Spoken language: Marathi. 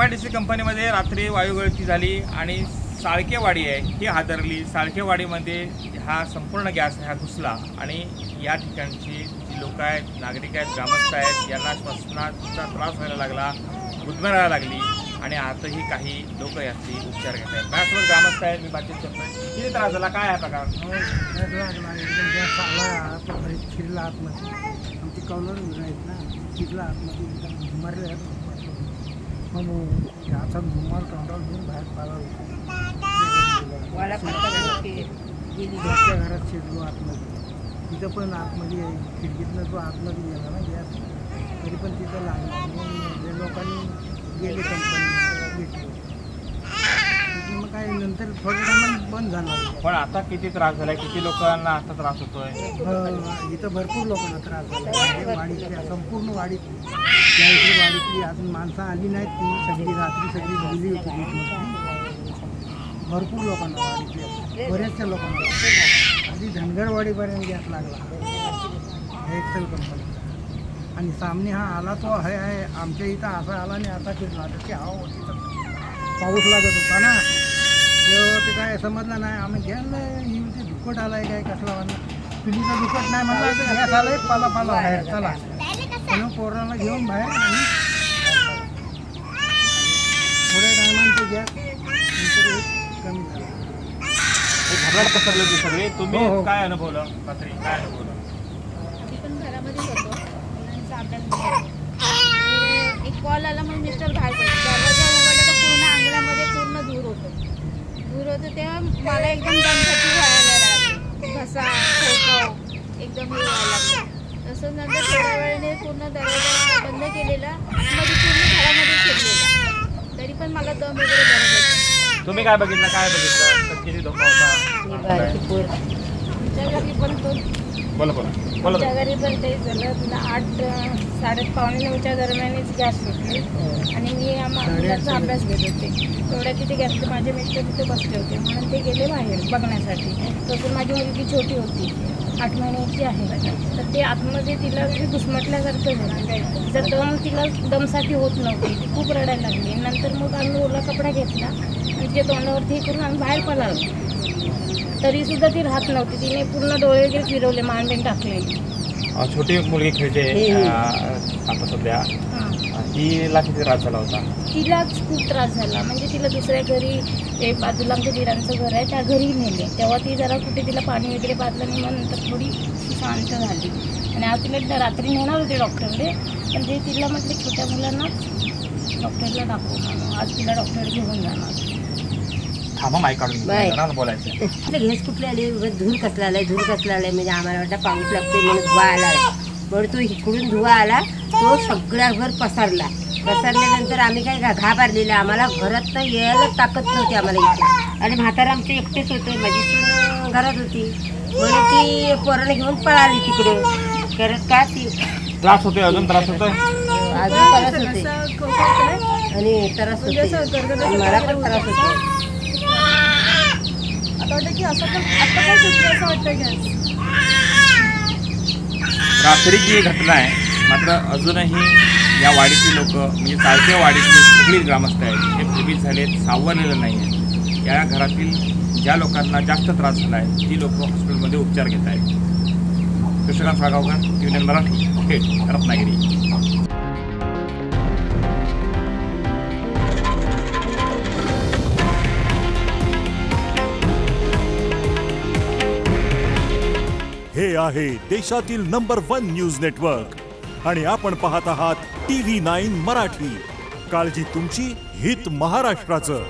MRDC कंपनीमध्ये रात्री वायुगळती झाली आणि साळकेवाडी आहे ही हादरली। साळकेवाडीमध्ये हा संपूर्ण गॅस हा घुसला आणि या ठिकाणची जी लोक आहेत, नागरिक आहेत, ग्रामस्थ आहेत, यांना श्वसनाचा त्रास व्हायला लागला, गुदमरायला लागली आणि आताही काही लोक याची उपचार घेत आहेत। माझ्यासोबत ग्रामस्थ आहेत, मी बातचीत करतोय। किती त्रास झाला, काय आहे प्रकार? गॅस आला तो घरी शिरला आतमध्ये, आमची कौलर आहेत ना, शिरला आतमध्ये मरले मग याचा धुमाल तोंडावर घेऊन बाहेर पाला घरात शिरलो आतमध्ये, तिथं पण आतमध्ये खिडकीतनं तो आतमध्ये गेला ना गॅस, तरी पण तिथं लागला। मग लोकांनी गेले कंपनी भेटलो, मग काय नंतर थोड्या टायमात बंद झाला। पण आता किती त्रास झाला, किती लोकांना आता त्रास होतोय? इथं भरपूर लोकांना त्रास झाला, वाडीतल्या संपूर्ण वाडीतली, त्या इकडे वाडीतली अजून माणसं आली नाहीत, ती सगळी रात्री सगळी गेली होती। भरपूर लोकांना वाडीतल्या बऱ्याचशा लोकांना आधी धनगरवाडीपर्यंत गॅस लागला एक्सेल कंपनीचा। आणि सामने हा आला तो आहे आमच्या इथं असा आला नाही, आता फिरला त्याची हवा होती, तर पाऊस लागत होता ना, तेव्हा ते काय समजलं नाही, आम्ही घ्यायला ही ते दुखट आलाय काय कसला म्हणलं, पिढीचा दुखट नाही म्हणलं, तर गॅस आलाय पाला पाला बाहेर चला, म्हणून पोराला घेऊन बाहेर आणि थोड्या टायमानं ते गॅस नंतर कमी झाला। घबराट पसरली होती सगळी, तुम्ही काय अनुभवलं रात्री, काय अनुभवलं? आम्ही पण घरामध्ये होतो, मुलांचा अभ्यास एक कॉल आला, मग मिस्टर बाहेर पडले, दरवाजा उघडला तर पूर्ण अंगणामध्ये पूर्ण धूर होतं तेव्हा मला एकदम दमछाती व्हायला लागली, घसा खोकव एकदम हे व्हायला लागलं। तसं नंतर थोड्या वेळाने पूर्ण दरवाजा बंद केलेला, मध्ये पूर्ण घरामध्ये शिरलेला, तरी पण मला दम वगैरे बरं होतं। तुम्ही काय बघितलं, काय बघितलं, किती धोका होता? आमच्या घरी पण तो बोला बोला बोला आमच्या घरी पण ते झालं, 8:30-9:15 दरम्यानच गॅस सुटली आणि मी मुलाचा अभ्यास घेत होते, तेवढ्या तिथे गॅस, माझे मिस्टर तिथे बसले होते, म्हणून ते गेले बाहेर बघण्यासाठी। तसं माझी मुलगी छोटी होती, 8 महिन्याची आहे, तर ते आतमध्ये तिला घुसमटल्यासारखं झालं, जर दम तिला दमसाठी होत नव्हती, ती खूप रडायला लागली। नंतर मग आम्ही ओला कपडा घेतला आणि तिच्या तोंडावरती हे करून आम्ही बाहेर पळालो, तरीसुद्धा ती राहत नव्हती, तिने पूर्ण डोळे वगैरे फिरवले, मांडीने टाकलेली। छोटी मुलगी खेळते आता सध्या, तिला किती त्रास झाला होता? तिलाच खूप त्रास झाला, म्हणजे तिला दुसऱ्या घरी, ते बाजूला आमच्या दिरांचं घर आहे त्या घरी नेले, तेव्हा ती जरा कुठे तिला पाणी वगैरे पाजलं नाही, मग नंतर थोडी शांत झाली। आणि आज तिला रात्री नेणार होते डॉक्टरकडे, पण ते तिला म्हटले छोट्या मुलांना डॉक्टरला दाखवू म्हणून, आज तिला डॉक्टर घेऊन जाणार। थांबा, माईक काढून बोलायचं। घेस कुठले आले, धूर कसला आलाय, म्हणजे आम्हाला वाटतं पाऊस लागतोय म्हणून धुवा आला, म्हणून तो इकडून धुवा आला, तो सगळ्यावर पसरल्यानंतर आम्ही काय घाबरलेलं, आम्हाला घरात नाही यायला ताकद नव्हती आम्हाला इथे, आणि म्हातारा आमचे एकटेच होते, माझी सून घरात होती, म्हणून ती पोराने घेऊन पळाली तिकडे करत का ती त्रास होतोय, अजून त्रास होतोय, अजून त्रास होते आणि त्रास होते, मला पण त्रास होतो। आता वाटतं की असं पण आता काय सुटलं असं वाटतं गॅस, रात्रीची घटना आहे, मात्र अजूनही या वाडीची लोक, म्हणजे चालत्या वाडीतली सगळी ग्रामस्थ आहेत, हे भयभीत झालेत, सावरलेलं नाही आहे। या घरातील ज्या लोकांना जास्त त्रास झाला आहे, ती लोक हॉस्पिटलमध्ये उपचार घेत आहेत। कृष्णकांत साळगावकर, TVN मराठी, थेट रत्नागिरी। हे आहे देशातील नंबर 1 न्यूज नेटवर्क आणि आपण पाहत आहात TV9 मराठी। काळजी तुमची, हित महाराष्ट्राचं।